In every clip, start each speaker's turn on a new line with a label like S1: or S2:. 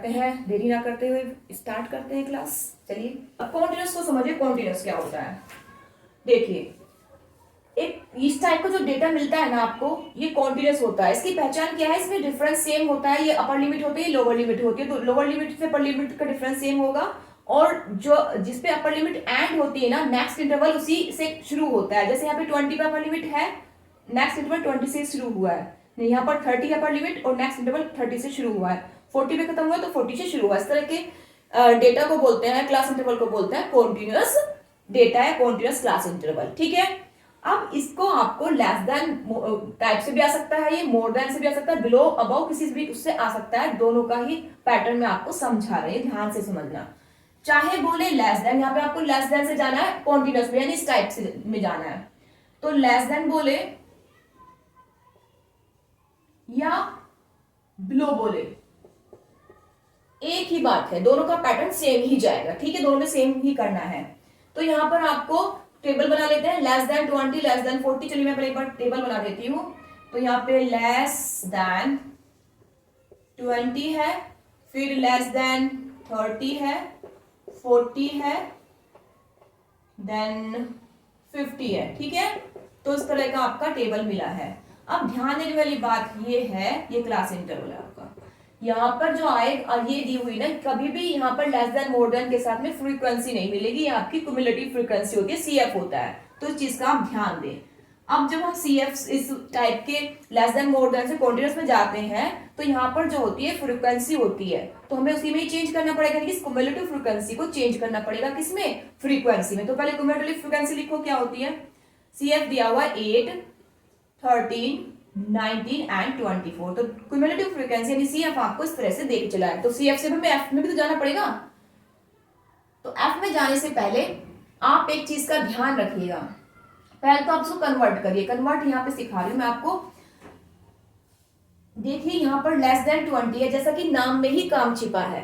S1: करते हैं, देरी ना करते हुए स्टार्ट करते हैं क्लास। चलिए अब कॉन्टिन्यूस को समझिए, कॉन्टिन्यूस क्या होता है। देखिए एक इस टाइप का जो डेटा मिलता है ना आपको, ये कॉन्टिन्यूस होता है। इसकी पहचान क्या है, इसमें डिफरेंस सेम होता है, ये अपर लिमिट होती है, लोअर लिमिट होती है, तो लोअर लिमिट से अपर लिमिट का डिफरेंस सेम होगा, और जो जिसपे अपर लिमिट एंड होती है ना, नेक्स्ट इंटरवल उसी से शुरू होता है। जैसे यहाँ पे 20 पे अपर लिमिट है, नेक्स्ट इंटरवल 20 से शुरू हुआ है, यहाँ पर 30 अपर लिमिट और नेक्स्ट इंटरवल 30 से शुरू हुआ है, 40 पे खत्म हुआ तो 40 से शुरू हुआ। इस तरह के डेटा को बोलते हैं, क्लास इंटरवल को बोलते हैं कॉन्टिन्यूस डेटा है, कॉन्टिन्यूस क्लास इंटरवल। ठीक है, अब इसको आपको लेस देन टाइप से भी आ सकता है, ये मोर देन से भी आ सकता है, बिलो अबव किसी से भी उससे आ सकता है। दोनों का ही पैटर्न में आपको समझा रहे हैं, ध्यान से समझना। चाहे बोले लेस देन, यहाँ पे आपको लेस देन से जाना है कॉन्टिन्यूस में, यानी इस टाइप से में जाना है, तो लेस देन बोले या बिलो बोले, एक ही बात है, दोनों का पैटर्न सेम ही जाएगा। ठीक है, दोनों में सेम ही करना है। तो यहां पर आपको टेबल बना लेते हैं, लेस देन 20, लेस देन 40। चलिए मैं पहले एक बार टेबल बना देती हूं। तो यहाँ पे लेस देन 20 है, फिर लेस देन 30 है, 40 है, देन 50 है। ठीक है, तो इस तरह का आपका टेबल मिला है। अब ध्यान देने वाली बात ये है, ये क्लास इंटरवल है आपका, यहाँ पर जो आए ये दी हुई ना, कभी भी यहाँ पर लेस देन मोर देन के साथ में फ्रीक्वेंसी नहीं मिलेगी, ये आपकी क्युमुलेटिव फ्रीक्वेंसी होती है, सीएफ होता है, तो इस चीज का आप ध्यान दें। अब जब हम सीएफ इस टाइप के लेस देन मोर देन से कॉन्टिन्यूस में जाते हैं, तो यहाँ पर जो होती है फ्रीक्वेंसी होती है, तो हमें उसी में ही चेंज करना पड़ेगा, यानी कि क्युमुलेटिव फ्रीक्वेंसी को चेंज करना पड़ेगा, किसमें, फ्रीक्वेंसी में। तो पहले क्युमुलेटिव फ्रीक्वेंसी लिखो, क्या होती है, सीएफ दिया हुआ 8, 13, 19 एंड 24। तो क्युमुलेटिव फ्रीक्वेंसी यानी सीएफ आपको इस तरह से देख चला है। तो सीएफ से हमें एफ में भी तो जाना पड़ेगा, तो एफ में जाने से पहले आप एक चीज का ध्यान रखिएगा, पहले तो आप उसको कन्वर्ट करिए। कन्वर्ट यहाँ पे सिखा रही हूं मैं आपको। देखिए यहाँ पर लेस देन 20 है, जैसा कि नाम में ही काम छिपा है,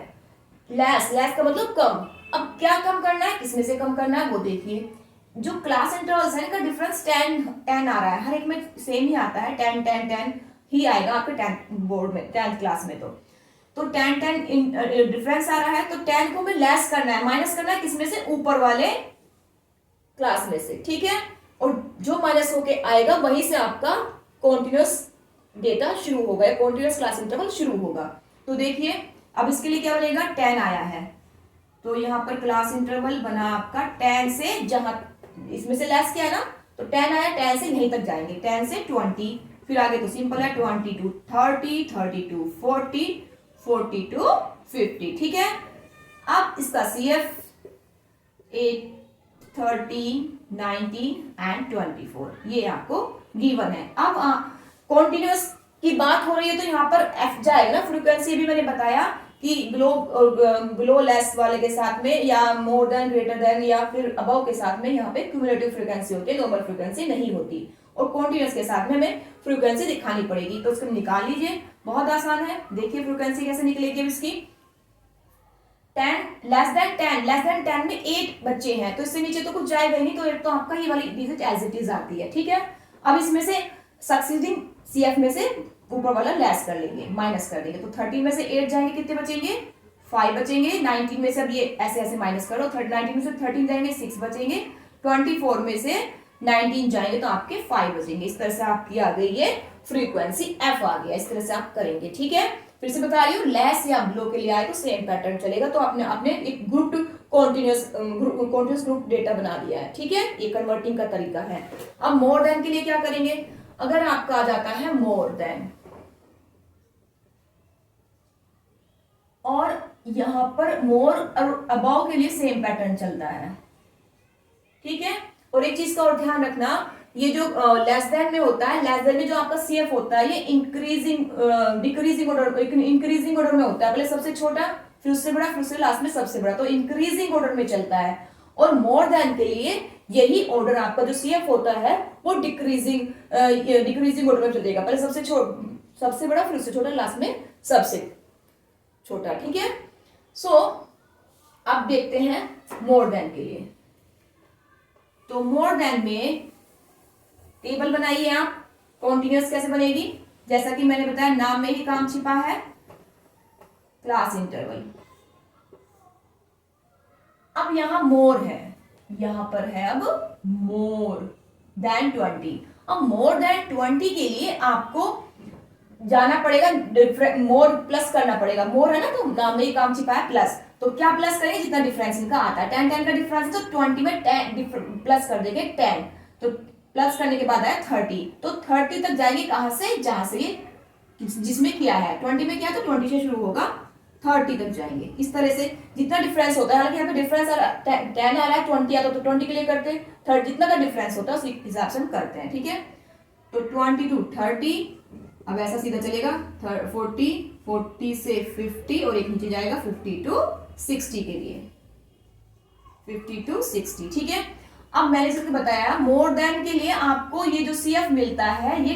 S1: लेस, लेस का मतलब कम। अब क्या कम करना है, किसमें से कम करना है वो देखिए। जो क्लास इंटरवल्स है इनका डिफरेंस 10 आ रहा है, हर एक में सेम ही आता है, 10 10 10 ही आएगा आपके 10th बोर्ड में, 10th क्लास में। तो 10 10 डिफरेंस आ रहा है, तो 10 को हमें लेस करना है, माइनस करना है, किसमें से, ऊपर वाले क्लास में से। ठीक है, और जो माइनस होके आएगा वहीं से आपका कॉन्टिन्यूस डेटा शुरू होगा, या कॉन्टिन्यूस क्लास इंटरवल शुरू होगा। तो देखिए अब इसके लिए क्या बनेगा, 10 आया है, तो यहाँ पर क्लास इंटरवल बना आपका 10 से, जहां इसमें से लेस किया ना, तो 10 आया, 10 से यहीं तक जाएंगे, 10 से 20, फिर आगे तो सिंपल है, 22 30, 32 40, 42 50। ठीक है, अब इसका सीएफ 8, 13, 19 एंड 24 ये आपको गिवन है। अब कॉन्टिन्यूस की बात हो रही है, तो यहाँ पर एफ जाएगा ना, फ्रीक्वेंसी भी मैंने बताया कि बिलो लेस वाले के साथ में, या मोर देन, ग्रेटर देन, या फिर अबव के साथ में यहाँ पे क्युमुलेटिव फ्रीक्वेंसी होती है, नॉर्मल फ्रीक्वेंसी नहीं होती। और कॉन्टिन्यूस के साथ में हमें फ्रीक्वेंसी दिखानी पड़ेगी, तो उसको निकाल लीजिए, बहुत आसान है। देखिए फ्रीक्वेंसी कैसे निकलेगी इसकी, 10 लेस देन 10, लेस देन 10 में 8 बच्चे हैं, तो इससे नीचे तो कुछ जाएगा ही नहीं, तो आपका ये वाली डिजिट एज इट इज आती है। ठीक है, अब इसमें से सक्सीडिंग सीएफ में से ऊपर वाला लेस कर लेंगे, माइनस कर देंगे, तो 13 में से 8 जाएंगे, कितने बचेंगे, 5 बचेंगे। 19 में से अब ये ऐसे ऐसे माइनस करो, 19 में से 13 जाएंगे, 6 बचेंगे। 24 में से 19 जाएंगे तो आपके 5 बचेंगे। इस तरह से आपकी आ गई ये फ्रीक्वेंसी एफ आ गया, इस तरह से आप करेंगे। ठीक है, फिर से बता रही हूँ, लेस या बिलो के लिए आए तो सेम पैटर्न चलेगा। तो आपने एक ग्रुप कॉन्टिन्यूस ग्रुप डेटा बना दिया है। ठीक है, ये कन्वर्टिंग का तरीका है। अब मोर देन के लिए क्या करेंगे, अगर आपका आ जाता है मोर देन, और यहां पर मोर और अबाउ के लिए सेम पैटर्न चलता है। ठीक है, और एक चीज का और ध्यान रखना, ये जो लेस देन में होता है, लेस देन में जो आपका सीएफ होता है, ये डिक्रीजिंग ऑर्डर में होता है, पहले सबसे छोटा, फिर उससे बड़ा, फिर उससे लास्ट में सबसे बड़ा, तो इंक्रीजिंग ऑर्डर में चलता है। और मोर देन के लिए यही ऑर्डर आपका जो सीएफ होता है वो डिक्रीजिंग ऑर्डर में चलेगा, पहले सबसे बड़ा, फिर उससे छोटा, लास्ट में सबसे छोटा। ठीक है, सो अब देखते हैं मोर देन के लिए। तो मोर देन में टेबल बनाइए आप, कॉन्टिन्यूस कैसे बनेगी, जैसा कि मैंने बताया नाम में ही काम छिपा है। Class interval. अब यहां मोर है, यहां पर है अब मोर देन 20। अब मोर देन 20 के लिए आपको जाना पड़ेगा, डिफरेंट मोर प्लस करना पड़ेगा। मोर है ना, तो नाम में ही काम छिपा है प्लस, तो क्या प्लस करेंगे, जितना डिफरेंस इनका आता है 10 10 का डिफरेंस, तो 20 में 10 प्लस कर देंगे 10, तो प्लस करने के बाद आया 30, तो 30 तक जाएगी कहां से, जहां से ये जिसमें किया है 20 में किया, तो 20 से शुरू होगा 30 तक जाएंगे। इस तरह से जितना डिफरेंस होता है, हालांकि यहाँ पे डिफरेंस 10 आ रहा है, 20 आता तो 20 के लिए करते हैं, 30 जितना का डिफरेंस होता है उस हिसाब से हम करते हैं, ठीक है। तो 20 to 30, अब ऐसा सीधा चलेगा 40, 40 से 50 और एक नीचे जाएगा 50 to 60 के लिए, 50 to 60, ठीक है। अब मैंने सबको बताया मोर देन के लिए आपको ये जो CF मिलता है ये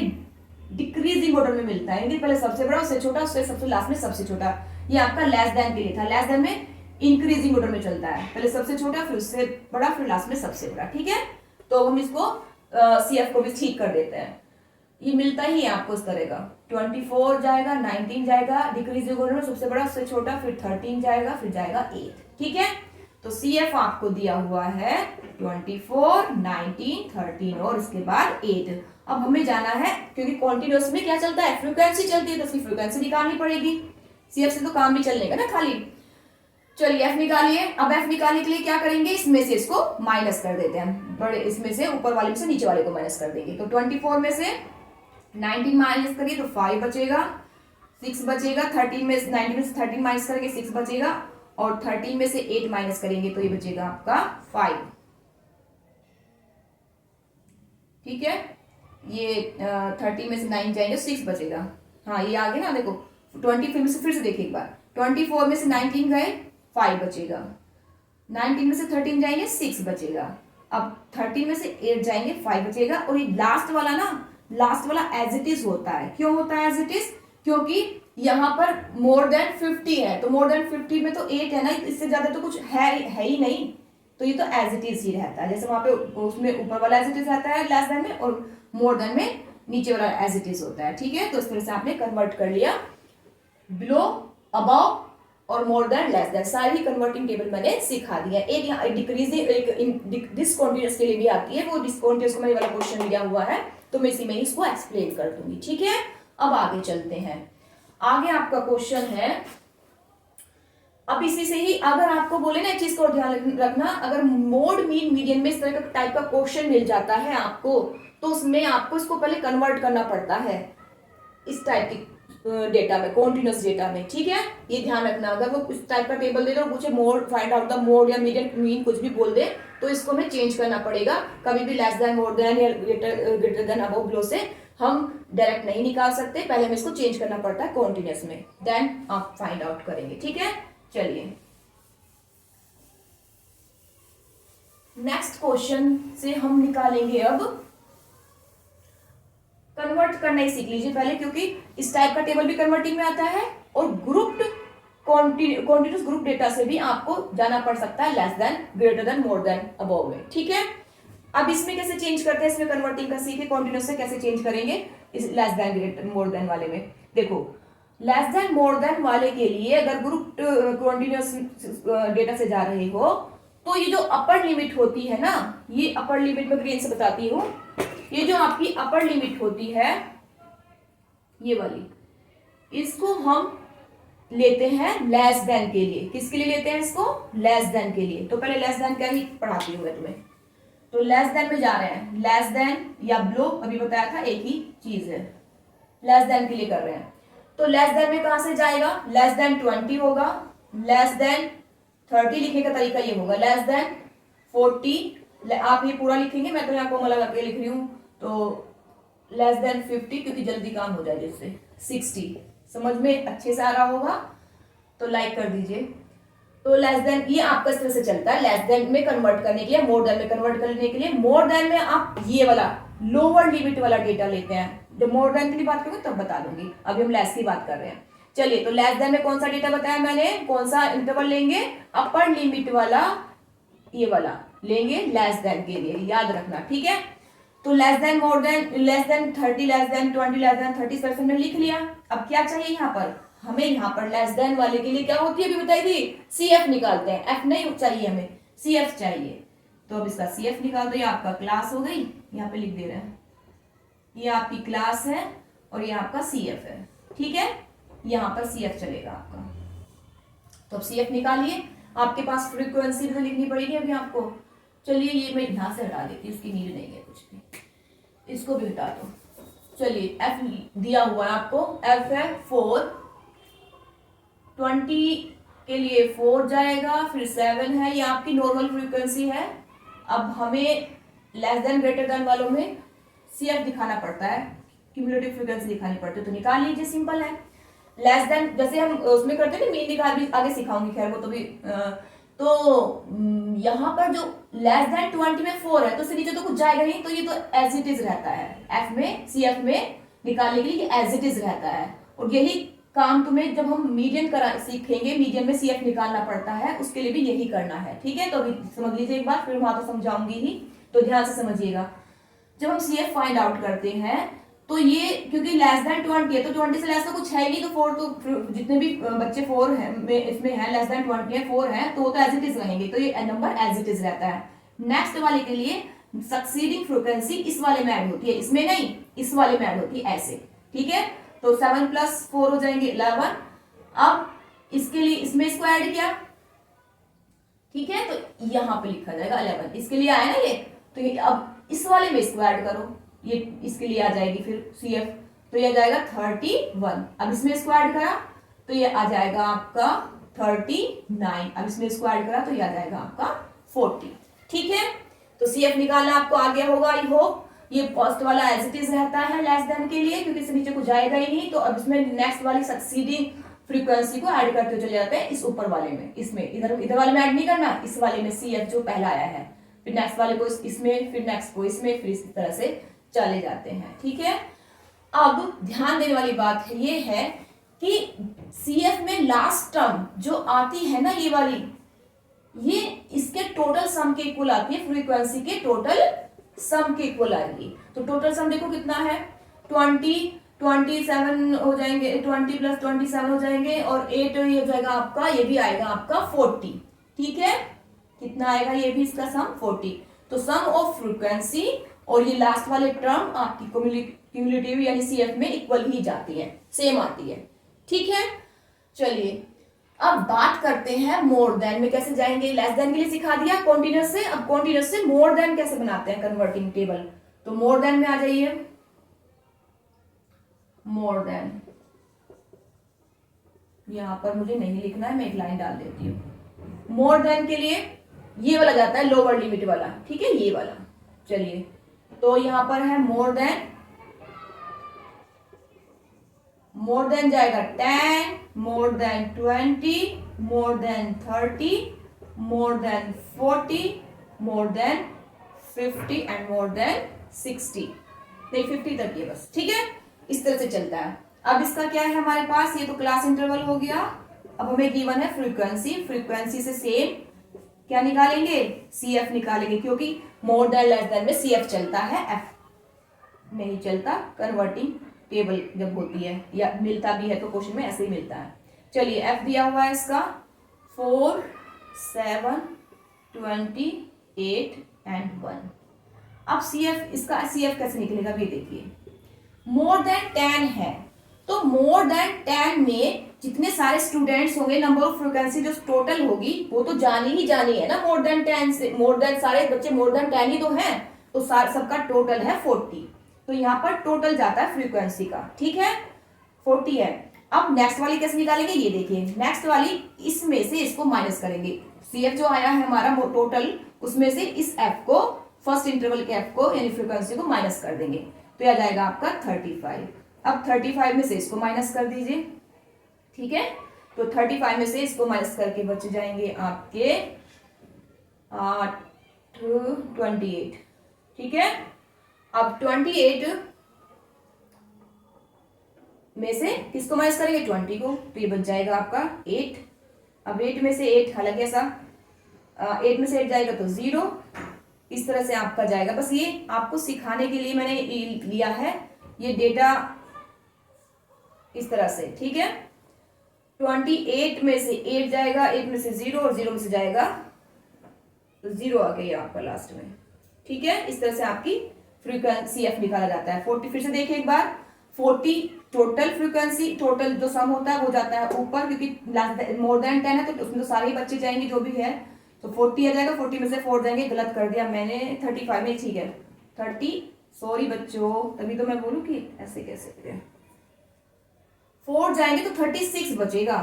S1: डिक्रीजिंग ऑर्डर में मिलता है, यानी पहले सबसे बड़ा, उससे छोटा, उससे सबसे लास्ट में सबसे छोटा। ये आपका लेस देन के लिए था, लेस देन में इंक्रीजिंग ऑर्डर में चलता है, पहले सबसे छोटा, फिर उससे बड़ा, फिर लास्ट में सबसे बड़ा, ठीक है। तो हम इसको CF को भी ठीक कर देते हैं। ये मिलता ही है आपको इस तरह का, 24 जाएगा, 19 जाएगा, डिक्रीजिंग ऑर्डर में सबसे बड़ा, उससे छोटा, फिर 13 जाएगा, फिर जाएगा 8, ठीक है। तो CF आपको दिया हुआ है 24, 19, 13 और उसके बाद 8। अब हमें जाना है, क्योंकि कॉन्टिन्यूअस में क्या चलता है, फ्रीक्वेंसी चलती है, तो उसकी फ्रीक्वेंसी निकालनी पड़ेगी। CF से तो काम भी चलने का ना खाली। चलिए F निकालिए। अब F निकालने के लिए क्या करेंगे, इसमें से इसको माइनस कर देते हैं, बड़े इसमें से ऊपर वाले में से नीचे वाले को माइनस कर देंगे। तो 24 में से 19 माइनस करिए तो 5 बचेगा, 6 बचेगा, 13 में 19 में से 13 माइनस करेंगे 6 बचेगा, और 13 में से 8 माइनस करेंगे तो ये बचेगा आपका 5, ठीक है। ये 30 में से 9 जाएंगे 6 बचेगा, हाँ ये आ गया ना, देखो 20 में से फिर से देखिए एक बार, 24 में से 19 गए 5 बचेगा, 19 में से 13 जाएंगे 6 बचेगा, अब 30 में से 8 जाएंगे 5 बचेगा, और ये लास्ट वाला ना, लास्ट वाला एज इट इज होता है। क्यों होता है एज इट इज, क्योंकि यहाँ पर मोर देन 50 है, तो मोर देन 50 में तो 8 है ना, इससे ज्यादा तो कुछ है ही नहीं, तो ये तो एज इट इज ही रहता है। जैसे वहां पे उसमें ऊपर वाला एज इट इज रहता है लेस देन में, और मोर देन में नीचे वाला एज इट इज होता है, ठीक है। तो इस तरह से आपने कन्वर्ट कर लिया, बिलो, अबव और मोर देन, लेस देन, सारी कन्वर्टिंग टेबल मैंने सिखा दिया। एक यहाँ डिक्रीजिंग, एक डिसकंटिन्यूअस के लिए भी आती है, वो डिसकंटिन्यूअस को मेरे वाला क्वेश्चन दिया हुआ है, तो मैं इसी में इसको एक्सप्लेन कर दूंगी, ठीक है। अब आगे चलते हैं। आगे आपका क्वेश्चन है, अब इसी से ही अगर आपको बोले ना एक चीज को ध्यान रखना, अगर मोड मीन मीडियन में इस तरह का टाइप का क्वेश्चन मिल जाता है आपको, तो उसमें आपको इसको पहले कन्वर्ट करना पड़ता है इस टाइप की डेटा में, कॉन्टिन्यूस डेटा में, ठीक है। ये ध्यान रखना, अगर वो इस टाइप का टेबल दे दो, पूछे mode find out the mode या मीडियन मीन कुछ भी बोल दे, तो इसको हमें चेंज करना पड़ेगा। कभी भी लेस देन, मोर देन या ग्रेटर देन, अबव, बिलो से हम डायरेक्ट नहीं निकाल सकते, पहले हमें इसको चेंज करना पड़ता है कॉन्टिन्यूस में, देन आप फाइंड आउट करेंगे, ठीक है। चलिए नेक्स्ट क्वेश्चन से हम निकालेंगे, अब कन्वर्ट करना ही सीख लीजिए पहले, क्योंकि इस टाइप का टेबल भी कन्वर्टिंग में आता है, और ग्रुप्ड कॉन्टिन्यूस ग्रुप डेटा से भी आपको जाना पड़ सकता है less than, greater than, more than, above में, ठीक है। अब इसमें कैसे चेंज करते हैं, इसमें कन्वर्टिंग का सीखे, कॉन्टिन्यूस से कैसे चेंज करेंगे इस less than, greater, more than वाले में। देखो लेस देन, मोर देन वाले के लिए अगर ग्रुप कॉन्टिन्यूस डेटा से जा रहे हो, तो ये जो अपर लिमिट होती है ना, ये अपर लिमिट में ग्रीन से बताती हूँ, ये जो आपकी अपर लिमिट होती है ये वाली, इसको हम लेते हैं लेस देन के लिए। किसके लिए लेते हैं इसको, लेस देन के लिए। तो पहले लेस देन क्या ही पढ़ाती हूँ मैं तुम्हें। तो लेस देन में जा रहे हैं, लेस देन या बिलो, अभी बताया था एक ही चीज है, लेस देन के लिए कर रहे हैं। तो लेस देन में कहां से जाएगा, लेस देन 20 होगा, लेस देन 30 लिखने का तरीका ये होगा, लेस देन 40, आप ये पूरा लिखेंगे, मैं तो यहाँ को लगा के लिख रही हूँ, तो लेस देन 50, क्योंकि जल्दी काम हो जाए जिससे, 60, समझ में अच्छे से आ रहा होगा तो लाइक कर दीजिए। तो लेस देन ये आपका इस तरह से चलता है, लेस देन में कन्वर्ट करने के लिए, मोर देन में कन्वर्ट करने के लिए। मोर देन में आप ये वाला लोअर लिमिट वाला डेटा लेते हैं, जब मोर देन की बात करूंगी तब बता दूंगी, अभी हम लेस की बात कर रहे हैं। चलिए, तो लेस देन में कौन सा डेटा बताया मैंने, कौन सा इंटरवल लेंगे, अपर लिमिट वाला, ये वाला लेंगे लेस देन के लिए, याद रखना, ठीक है। तो less than, more than, less than 30, less than 20, less than 30 percent में लिख लिया। अब क्या चाहिए यहाँ पर, हमें यहाँ पर लेस देन वाले के लिए क्या होती है अभी बताई थी, सी एफ निकालते हैं, एफ नहीं चाहिए हमें, सी एफ चाहिए। तो अब इसका सी एफ निकाल दो, ये आपका क्लास हो गई, यहाँ पे लिख दे रहे हैं, ये आपकी क्लास है और ये आपका सी एफ है, ठीक है, यहाँ पर सी एफ चलेगा आपका। तो अब सी एफ निकालिए, आपके पास फ्रीक्वेंसी भी तो लिखनी पड़ेगी अभी आपको। चलिए ये मैं यहाँ से हटा देती हूँ, उसकी नीड नहीं है कुछ भी, इसको भी हटा दो। चलिए एफ दिया हुआ है आपको, एफ है 4, 20 के लिए 4 जाएगा, फिर 7 है, ये आपकी नॉर्मल फ्रीक्वेंसी है। अब हमें लेस देन ग्रेटर देन वालों में सी एफ दिखाना पड़ता है, क्यूमुलेटिव फ्रीक्वेंसी दिखानी पड़ती है, तो निकाल लीजिए, सिंपल है। लेस देन जैसे हम उसमें करते हैं ना, मीन निकाल भी आगे सिखाऊंगी, खैर वो तो भी तो यहाँ पर जो लेस देन 20 में 4 है तो इससे नीचे तो कुछ जाएगा नहीं, तो ये तो एज इट इज रहता है, एफ में सी एफ में निकालने के लिए एज इट इज रहता है। और यही काम तुम्हें जब हम मीडियन करा सीखेंगे, मीडियन में सी एफ निकालना पड़ता है, उसके लिए भी यही करना है, ठीक है। तो अभी समझ लीजिए एक बार, फिर वहां तो समझाऊंगी ही, तो ध्यान से समझिएगा। जब हम सी एफ फाइंड आउट करते हैं तो ये क्योंकि लेस देन 20 है तो 20 से लेस तो कुछ है ही नहीं, तो 4 तो जितने भी बच्चे 4 है में इसमें है, लेस देन 20 है, 4 है, तो वो तो एज इट इज रहेंगे, तो ये नंबर एज इट इज रहता है। नेक्स्ट वाले के लिए सक्सीडिंग फ्रीक्वेंसी इस वाले में ऐड होती है, इसमें नहीं, इस वाले में ऐड होती है, ऐसे, ठीक है। तो 7 + 4 हो जाएंगे 11। अब इसके लिए इसमें इसको ऐड किया, ठीक है, तो यहाँ पे लिखा जाएगा 11, इसके लिए आया ना ये, तो ये अब इस वाले में इसको ऐड करो, ये इसके लिए आ जाएगी फिर सी एफ, तो ये आ जाएगा 31। अब इसमें इसको ऐड करा तो ये आ जाएगा आपका 39। अब इसमें इसको ऐड करा तो ये आ जाएगा आपका 40, ठीक है। तो सी एफ निकालना आपको आ गया होगा, आई होप। ये फर्स्ट वाला एज इट इज रहता है लेस देन के लिए, क्योंकि इससे नीचे कुछ जाएगा ही नहीं। तो अब इसमें नेक्स्ट वाली सक्सीडिंग फ्रीक्वेंसी को ऐड करते चले जाते हैं इस ऊपर वाले में, इसमें इधर वाले में ऐड नहीं करना, इस वाले में सी एफ जो पहला आया है, फिर नेक्स्ट वाले को इसमें, फिर नेक्स्ट को इसमें, फिर इस तरह से चले जाते हैं, ठीक है। अब ध्यान देने वाली बात है ये है कि सीएफ में लास्ट टर्म जो आती है ना, ये वाली, ये इसके टोटल सम के इक्वल आती है, फ्रीक्वेंसी के टोटल सम के इक्वल आएगी। तो टोटल सम देखो कितना है, 27 हो जाएंगे, 20 + 27 हो जाएंगे, और 8 ये हो जाएगा आपका, ये भी आएगा आपका 40, ठीक है। कितना आएगा ये भी इसका सम 40। तो सम ऑफ फ्रीक्वेंसी और ये लास्ट वाले टर्म आपकी क्यूमुलेटिव यानी सीएफ में इक्वल ही जाती है, सेम आती है, ठीक है। चलिए अब बात करते हैं मोर देन में कैसे जाएंगे। लेस देन के लिए सिखा दिया कॉन्टिन्यूस से, अब कॉन्टिन्यूस से मोर देन कैसे बनाते हैं कन्वर्टिंग टेबल। तो मोर देन में आ जाइए, मोर देन, यहां पर मुझे नहीं लिखना है, मैं एक लाइन डाल देती हूं। मोर देन के लिए ये वाला जाता है, लोअर लिमिट वाला, ठीक है, ये वाला। चलिए तो यहां पर है मोर देन जाएगा 10, more than 20, more than 30, more than 40, more than 50 and more than 60। नहीं 50 तक ये बस, ठीक है, इस तरह से चलता है। अब इसका क्या है हमारे पास, ये तो क्लास इंटरवल हो गया। अब हमें गिवन है फ्रीक्वेंसी, फ्रीक्वेंसी से सेम क्या निकालेंगे, सी एफ निकालेंगे, क्योंकि मोर देन लेस देन में सी एफ चलता है, एफ नहीं चलता कन्वर्टिंग टेबल जब होती है, या मिलता भी है तो क्वेश्चन में ऐसे ही मिलता है। चलिए एफ दिया हुआ है इसका 4, 7, 28 एंड 1। अब सी एफ, इसका सी एफ कैसे निकलेगा भी देखिए। मोर देन 10 है तो मोर देन 10 में जितने सारे स्टूडेंट्स होंगे, नंबर ऑफ फ्रीक्वेंसी जो टोटल होगी वो तो जानी ही जानी है ना, मोर देन 10 से, मोर देन सारे बच्चे मोर देन 10 ही तो हैं, तो सबका टोटल है 40। तो यहाँ पर टोटल जाता है फ्रीक्वेंसी का, ठीक है, 40 है। अब नेक्स्ट वाली कैसे निकालेंगे ये देखिए, नेक्स्ट वाली इसमें से इसको माइनस करेंगे, सी एफ जो आया है हमारा टोटल, उसमें से इस एफ को, फर्स्ट इंटरवल के एफ को यानी फ्रीक्वेंसी को माइनस कर देंगे, तो यह जाएगा आपका 35। अब 35 में से इसको माइनस कर दीजिए, ठीक है। तो 35 में से इसको माइनस करके बच जाएंगे आपके 28, ठीक है। अब 28 में से किसको माइनस करेंगे, 20 को, तो ये बच जाएगा आपका 8। अब 8 में से 8, हालांकि ऐसा 8 में से 8 जाएगा तो 0, इस तरह से आपका जाएगा। बस ये आपको सिखाने के लिए मैंने लिया है ये डेटा इस तरह से, ठीक है। 28 में से 8 जाएगा, 8 में से 0 और 0 में से जाएगा तो 0 आ गया आपका लास्ट में। ठीक है, इस तरह से आपकी फ्रीक्वेंसी एफ निकाला जाता है। 40 फिर से देखिए एक बार, 40 टोटल फ्रीक्वेंसी, टोटल जो सम होता है वो जाता है ऊपर, क्योंकि मोर देन 10 है तो उसमें तो सारे ही बच्चे जाएंगे जो भी है, तो 40 आ जाएगा, 40 में से 4 जाएंगे। गलत कर दिया मैंने, 35 में, ठीक है 30, सॉरी बच्चों, तभी तो मैं बोलूं कि ऐसे कैसे 4 जाएंगे तो 36 बचेगा।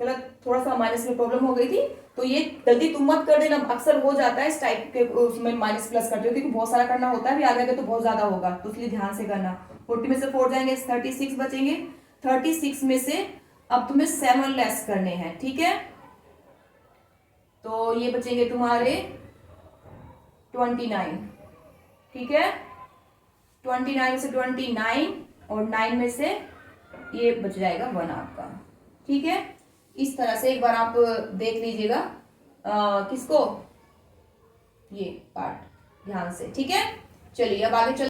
S1: गलत, थोड़ा सा माइनस में प्रॉब्लम हो गई थी, तो ये गलती तुम मत कर देना, अक्सर हो जाता है इस टाइप के, उसमें माइनस प्लस करते हो क्योंकि बहुत सारा करना होता है, भी आगे तो बहुत ज्यादा होगा, तो इसलिए ध्यान से करना। 40 में से 4 जाएंगे, 36 बचेंगे। 36 में से अब तुम्हें 7 लेस करने हैं, ठीक है, तो ये बचेंगे तुम्हारे 29, ठीक है, 29 में से 29 और 9 में से ये बच जाएगा 1 आपका। ठीक है, इस तरह से एक बार आप देख लीजिएगा किसको, ये पार्ट ध्यान से। ठीक है, चलिए अब आगे चल